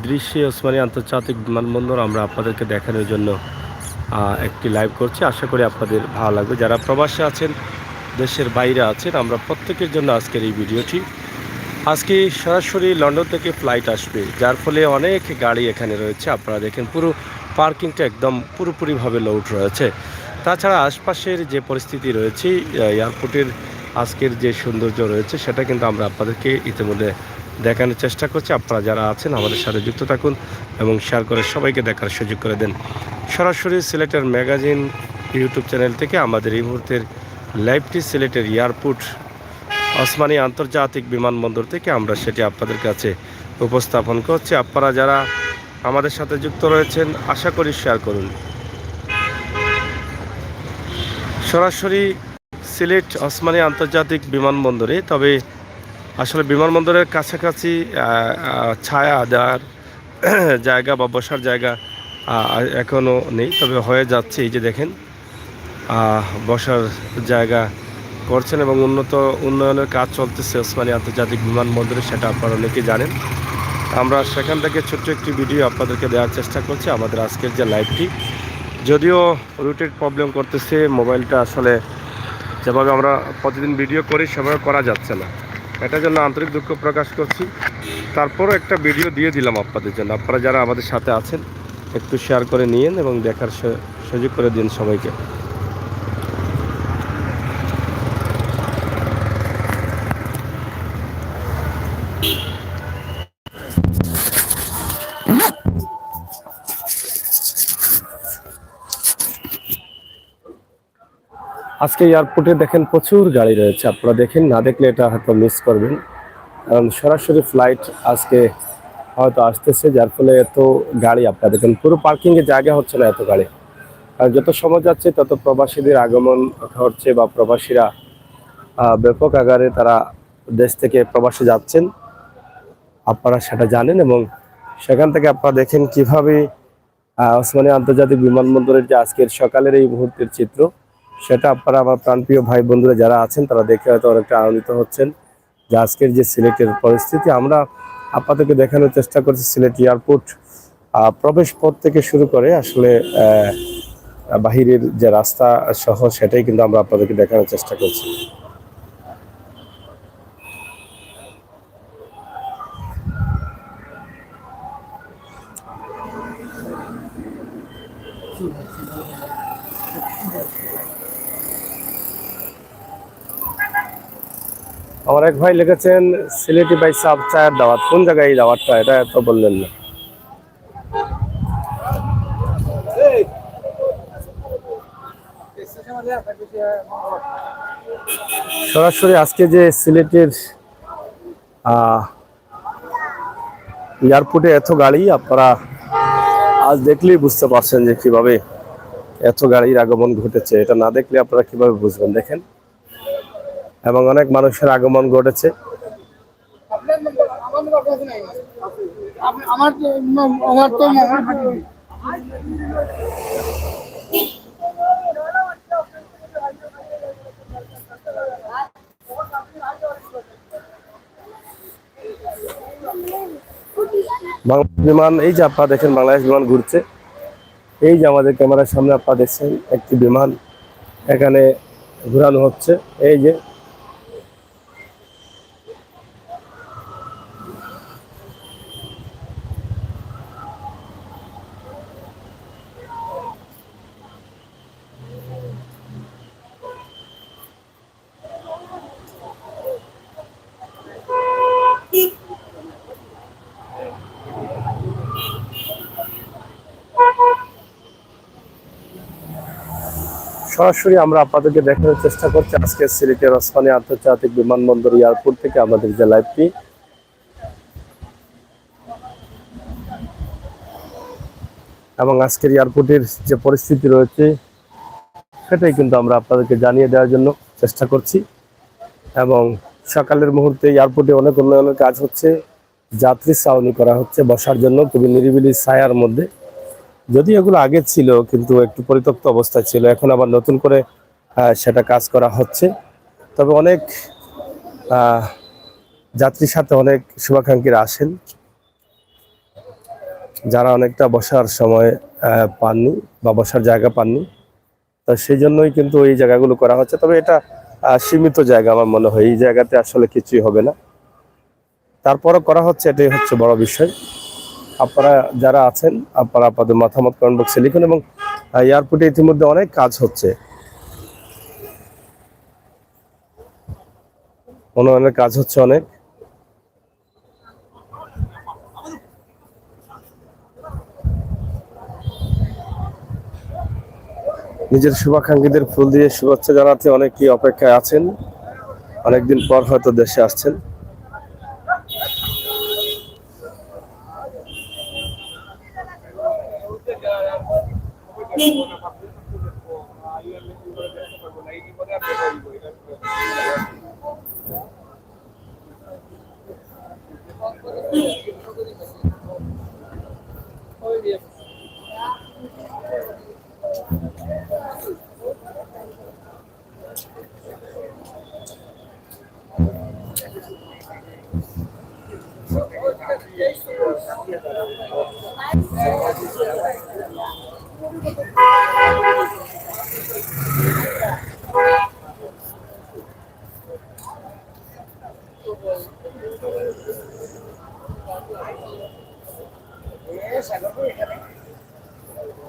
দৃশ্যে ওসমানী আন্তর্জাতিক বিমানবন্দর আমরা আপনাদেরকে দেখানোর জন্য একটি লাইভ করছি। আশা করি আপনাদের ভালো লাগবে। যারা প্রবাসে আছেন, দেশের বাইরে আছেন, আমরা প্রত্যেকের জন্য আজকের এই ভিডিওটি। আজকে সরাসরি লন্ডন থেকে ফ্লাইট আসবে, যার ফলে অনেক গাড়ি এখানে রয়েছে। আপনারা দেখেন পুরো পার্কিংটা একদম পুরোপুরিভাবে লোড রয়েছে। তাছাড়া আশপাশের যে পরিস্থিতি রয়েছে, এয়ারপোর্টের আজকের যে সৌন্দর্য রয়েছে, সেটা কিন্তু আমরা আপনাদেরকে ইতিমধ্যে দেখানোর চেষ্টা করছি। আপনারা যারা আছেন আমাদের সাথে যুক্ত থাকুন এবং শেয়ার করে সবাইকে দেখার সুযোগ করে দেন। সরাসরি সিলেটের ম্যাগাজিন ইউটিউব চ্যানেল থেকে আমাদের এই মুহূর্তের লাইভটি সিলেটের এয়ারপোর্ট ওসমানী আন্তর্জাতিক বিমানবন্দর থেকে আমরা সেটি আপনাদের কাছে উপস্থাপন করছি। আপনারা যারা আমাদের সাথে যুক্ত রয়েছেন, আশা করি শেয়ার করুন। সরাসরি সিলেট ওসমানী আন্তর্জাতিক বিমানবন্দরে, তবে আসলে বিমানবন্দরের কাছাকাছি ছায়া দেওয়ার জায়গা বা বসার জায়গা এখনও নেই, তবে হয়ে যাচ্ছে। এই যে দেখেন বসার জায়গা করছেন এবং উন্নয়নের কাজ চলতেছে ওসমানী আন্তর্জাতিক বিমানবন্দরে, সেটা আপনারা অনেকেই জানেন। আমরা সেখান থেকে ছোট্ট একটি ভিডিও আপনাদেরকে দেওয়ার চেষ্টা করছি। আমাদের আজকের যে লাইভটি, যদিও রুটের প্রবলেম করতেছে, মোবাইলটা আসলে যেভাবে আমরা প্রতিদিন ভিডিও করি সেভাবে করা যাচ্ছে না, এটার জন্য আন্তরিক দুঃখ প্রকাশ করছি। তারপরও একটা ভিডিও দিয়ে দিলাম আপনাদের জন্য। আপনারা যারা আমাদের সাথে আছেন একটু শেয়ার করে নিন এবং দেখার সুযোগ করে দিন সবাইকে। আজকে এয়ারপোর্টে দেখেন প্রচুর গাড়ি রয়েছে। আপনারা দেখেন, না দেখলে এটা হয়তো মিস করবেন, কারণ সরাসরি ফ্লাইট আজকে হয়তো আসতেছে, যার ফলে এত গাড়ি আপনারা দেখেন। পুরো পার্কিংয়ে জায়গা হচ্ছে না, এত গাড়ি। আর যত সময় যাচ্ছে তত প্রবাসীদের আগমন ঘটছে, বা প্রবাসীরা ব্যাপক আকারে তারা দেশ থেকে প্রবাসে যাচ্ছেন, আপনারা সেটা জানেন। এবং সেখান থেকে আপনারা দেখেন কিভাবে ওসমানী আন্তর্জাতিক বিমানবন্দরের যে আজকের সকালের এই মুহূর্তের চিত্র, সেটা আপনারা আমার প্রাণপ্রিয় ভাই বন্ধুরা যারা আছেন তারা দেখে হয়তো অনেকটা আনন্দিত হচ্ছেন যে আজকের যে সিলেটের পরিস্থিতি আমরা আপনাদেরকে দেখানোর চেষ্টা করছি। সিলেট এয়ারপোর্ট প্রবেশ পথ থেকে শুরু করে আসলে বাহিরের যে রাস্তা সহ সেটাই কিন্তু আমরা আপনাদেরকে দেখানোর চেষ্টা করছি। আমার এক ভাই লিখেছেন সিলেটি বাই সাব চায়ের দাওয়াত, কোন জায়গায় এই দাওয়াতটা, এটা এত বললেন না। সরাসরি আজকে যে সিলেটের এয়ারপোর্টে এত গাড়ি, আপনারা আজ দেখলেই বুঝতে পারছেন যে কিভাবে এত গাড়ির আগমন ঘটেছে। এটা না দেখলে আপনারা কিভাবে বুঝবেন, দেখেন। এবং অনেক মানুষের আগমন ঘটেছে। বাংলাদেশ বিমান, এই যে আপনারা দেখেন বাংলাদেশ বিমান ঘুরছে। এই যে আমাদের ক্যামেরার সামনে আপনারা দেখছেন একটি বিমান এখানে ঘোরানো হচ্ছে। এই যে সরাসরি আমরা আপনাদেরকে দেখানোর চেষ্টা করছি আজকে সিলেটের ওসমানী আন্তর্জাতিক বিমানবন্দর এয়ারপোর্ট থেকে আমাদের যে লাইভটি। এবং আজকের এয়ারপোর্টের যে পরিস্থিতি রয়েছে সেটাই কিন্তু আমরা আপনাদেরকে জানিয়ে দেওয়ার জন্য চেষ্টা করছি। এবং সকালের মুহূর্তে এয়ারপোর্টে অনেক উন্নয়নের কাজ হচ্ছে, যাত্রী ছাউনি করা হচ্ছে বসার জন্য খুবই নিরিবিলি ছায়ার মধ্যে। যদি এগুলো আগে ছিল কিন্তু একটু পরিত্যক্ত অবস্থায় ছিল, এখন আবার নতুন করে সেটা কাজ করা হচ্ছে। তবে অনেক যাত্রীর সাথে অনেক শুভাকাঙ্ক্ষীরা আসেন যারা অনেকটা বসার সময় পাননি বা বসার জায়গা পাননি, তো সেই জন্যই কিন্তু এই জায়গাগুলো করা হচ্ছে। তবে এটা সীমিত জায়গা, আমার মনে হয় এই জায়গাতে আসলে কিছুই হবে না, তারপরও করা হচ্ছে, এটাই হচ্ছে বড় বিষয়। আপনারা যারা আছেন আপনারা আপনাদের মতামত কমেন্ট বক্সে লিখুন। এবং এয়ারপোর্টে ইতিমধ্যে অনেক কাজ হচ্ছে, উন্নয়নের কাজ হচ্ছে অনেক। নিজের শুভাকাঙ্ক্ষীদের ফুল দিয়ে শুভেচ্ছা জানাতে অনেকেই অপেক্ষায় আছেন, অনেকদিন পর হয়তো দেশে আসছেন।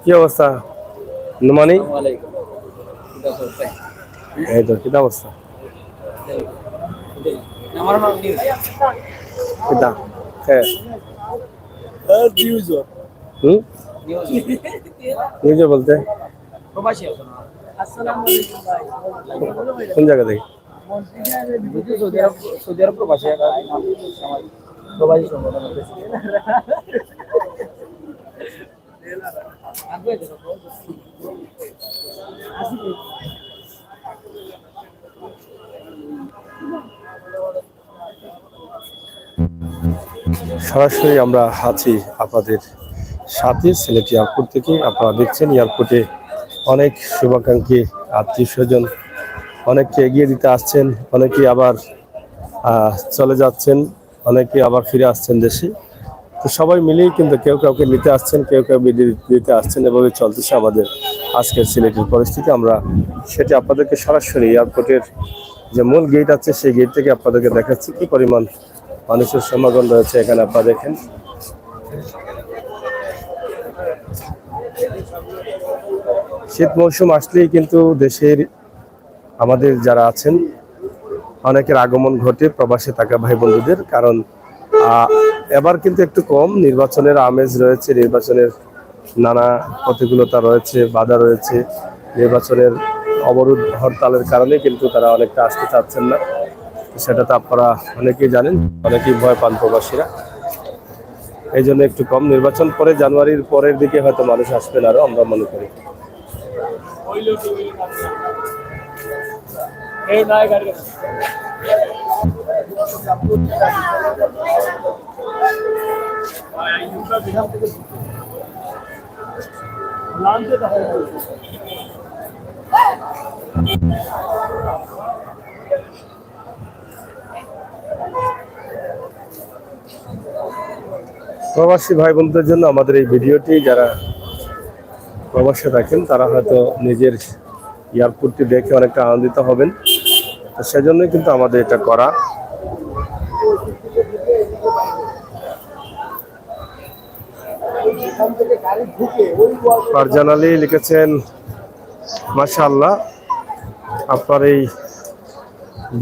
কি অবস্থা নুমানি? এই তো, কি অবস্থা? কিতা হ্যাঁ হুম নিউজে বলতে কোন জায়গা থেকে? সৌদি আরব প্রবাসী প্রবাসী সংগঠন। সরাসরি আমরা আছি আপনাদের সাথে সিলেট এয়ারপোর্ট থেকে। আপনারা দেখছেন এয়ারপোর্টে অনেক শুভাকাঙ্ক্ষী, আত্মীয় স্বজন অনেককে এগিয়ে দিতে আসছেন, অনেকে আবার চলে যাচ্ছেন, অনেকে আবার ফিরে আসছেন দেশে। তো সবাই মিলেই কিন্তু কেউ কাউকে নিতে আসছেন, কেউ কেউ বিদায় দিতে আসছেন। এভাবে চলতেছে আমাদের আজকের সিলেটের পরিস্থিতি। আমরা সেটি আপনাদেরকে সরাসরি এয়ারপোর্টের যে মূল গেট আছে সেই গেট থেকে আপনাদেরকে দেখাচ্ছি কি পরিমাণ মানুষের সমাগম রয়েছে এখানে। আপনারা দেখেন শীত মৌসুম আসলেই কিন্তু দেশের আমাদের যারা আছেন অনেকের আগমন ঘটে প্রবাসে থাকা ভাই বন্ধুদের। কারণ এবার কিন্তু একটু কম, নির্বাচনের আমেজ রয়েছে, নির্বাচনের নানা প্রতিকূলতা রয়েছে, বাধা রয়েছে। নির্বাচনের অবরোধ হরতালের কারণে কিন্তু তারা অনেকটা আসতে চাচ্ছেন না, সেটা তো আপনারা অনেকেই জানেন, অনেকেই ভয় পান প্রবাসীরা। এই জন্য একটু কম, নির্বাচন পরে জানুয়ারির পরের দিকে হয়তো মানুষ আসবেন আরো, আমরা মনে করি। প্রবাসী ভাই বোনদের জন্য আমাদের এই ভিডিওটি, যারা প্রবাসে থাকেন তারা হয়তো নিজের এয়ারপোর্টটি দেখে অনেকটা আনন্দিত হবেন, তো সেজন্যই কিন্তু আমাদের এটা করা। ফারজান আলী লিখেছেন মাশাআল্লাহ, আপনার এই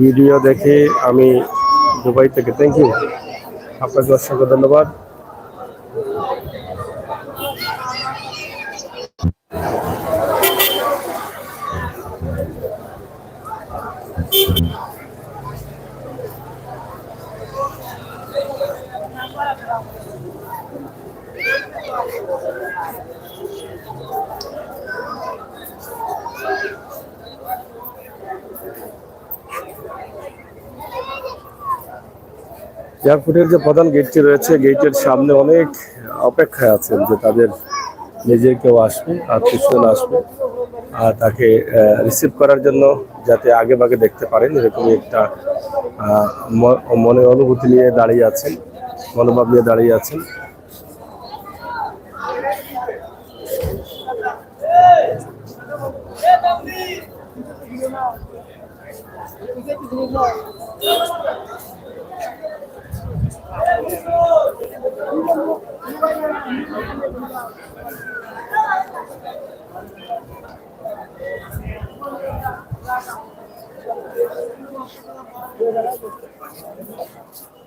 ভিডিও দেখে আমি দুবাই থেকে, থ্যাংক ইউ, আপনাকে অসংখ্য ধন্যবাদ। এয়ারপোর্টের যে প্রধান গেটটি রয়েছে, গেটের সামনে অনেক অপেক্ষায় আছেন যে তাদের নিজের কেউ আসবে, আত্মীয়স্বজন আসবে আর তাকে রিসিভ করার জন্য, যাতে আগে ভাগে দেখতে পারেন, এরকমই একটা মনে অনুভূতি নিয়ে দাঁড়িয়ে আছেন, মনোভাব নিয়ে দাঁড়িয়ে আছেন।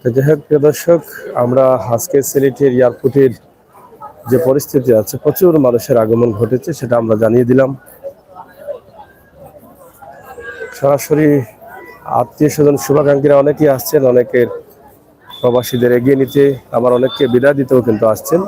তো যাই হোক প্রিয় দর্শক, আমরা আজকে সিলেটের এয়ারপোর্টের যে পরিস্থিতি আছে, প্রচুর মানুষের আগমন ঘটেছে, সেটা আমরা জানিয়ে দিলাম। সরাসরি আত্মীয় স্বজন শুভাকাঙ্ক্ষীরা অনেকেই আসছেন, অনেকের প্রবাসীদের এগিয়ে নিতে, আবার অনেককে বিদায় দিতেও কিন্তু আসছেন।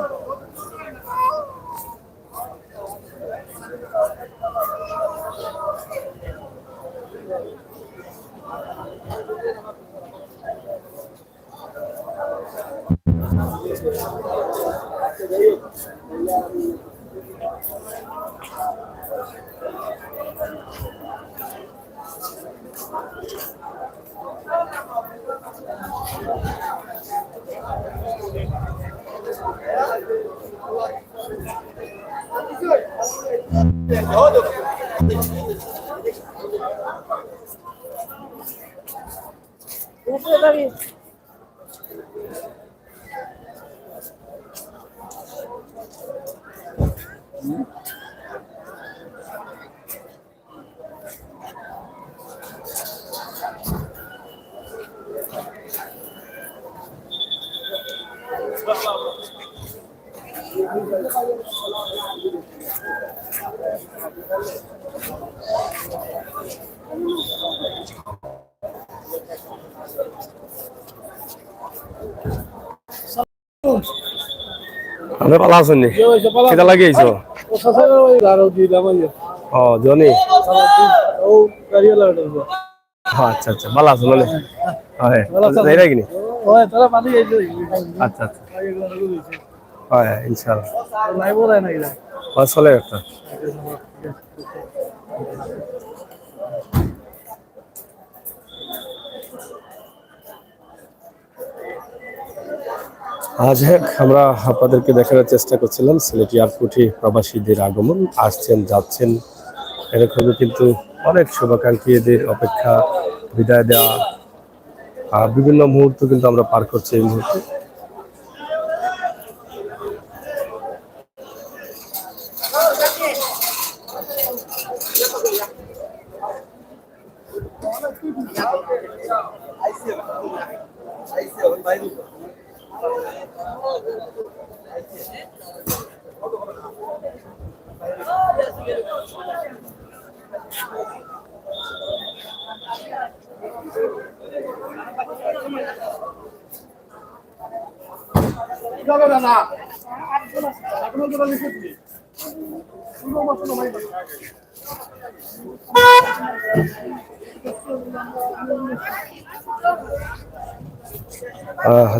আপনি ভালো আছেন নি? কেটা লাগিয়েছো? ও জনি, আচ্ছা আচ্ছা, ভালো আছো মানে? হ্যাঁ, যাই রাখিনি। আচ্ছা আচ্ছা, হ্যাঁ ইনশাআল্লাহ চলে একটা। আজ আমরা আপনাদেরকে দেখানোর চেষ্টা করছিলাম সিলেট এয়ারপোর্টে প্রবাসীদের আগমন, আসছেন যাচ্ছেন, এরকমই কিন্তু অনেক শুভাকাঙ্ক্ষীদের অপেক্ষা, বিদায় দেওয়া, বিভিন্ন মুহূর্ত কিন্তু আমরা পার করছি এই মুহূর্তে।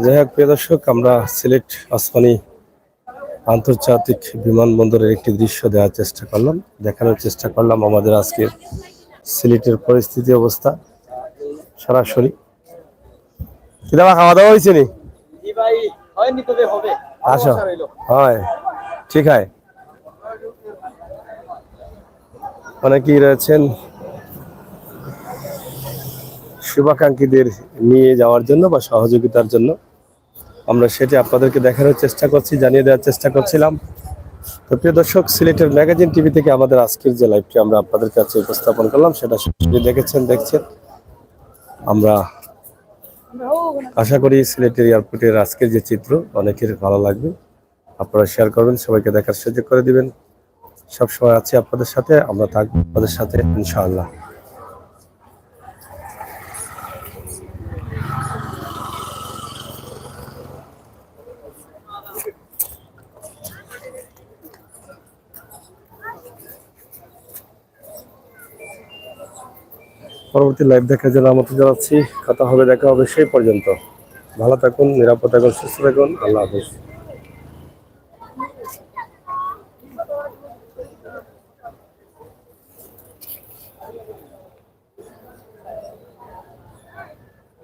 যাই হোক প্রিয় দর্শক, আমরা সিলেট ওসমানী আন্তর্জাতিক বিমানবন্দরের একটি দৃশ্য দেখানোর চেষ্টা করলাম আমাদের আজকের সিলেটের পরিস্থিতি অবস্থা সরাসরি। কিভাবে খাওয়া দাওয়া হয়েছে নি? আসো, হয় ঠিক হয়। অনেকেই রয়েছেন শুভাকাঙ্ক্ষীদের নিয়ে যাওয়ার জন্য বা সহযোগিতার জন্য, আমরা সেটি আপনাদেরকে দেখানোর চেষ্টা করছি, জানিয়ে দেওয়ার চেষ্টা করছিলাম। তো প্রিয় দর্শক, সিলেটের ম্যাগাজিন টিভি থেকে আমাদের আজকের যে লাইভটি আমরা আপনাদের কাছে উপস্থাপন করলাম, সেটা সরাসরি দেখছেন। আমরা আশা করি সিলেটের এয়ারপোর্টের আজকের যে চিত্র অনেকের ভালো লাগবে। আপনারা শেয়ার করবেন, সবাইকে দেখার সুযোগ করে দিবেন। সবসময় আছি আপনাদের সাথে, আমরা থাকবো আপনাদের সাথে ইনশাআল্লাহ। পরবর্তী লাইভ দেখার জন্য আমন্ত্রণ জানাচ্ছি। কথা হবে, দেখা হবে সেই পর্যন্ত। ভালো থাকুন, নিরাপদ থাকুন, সুস্থ থাকুন। আল্লাহ হাফেজ।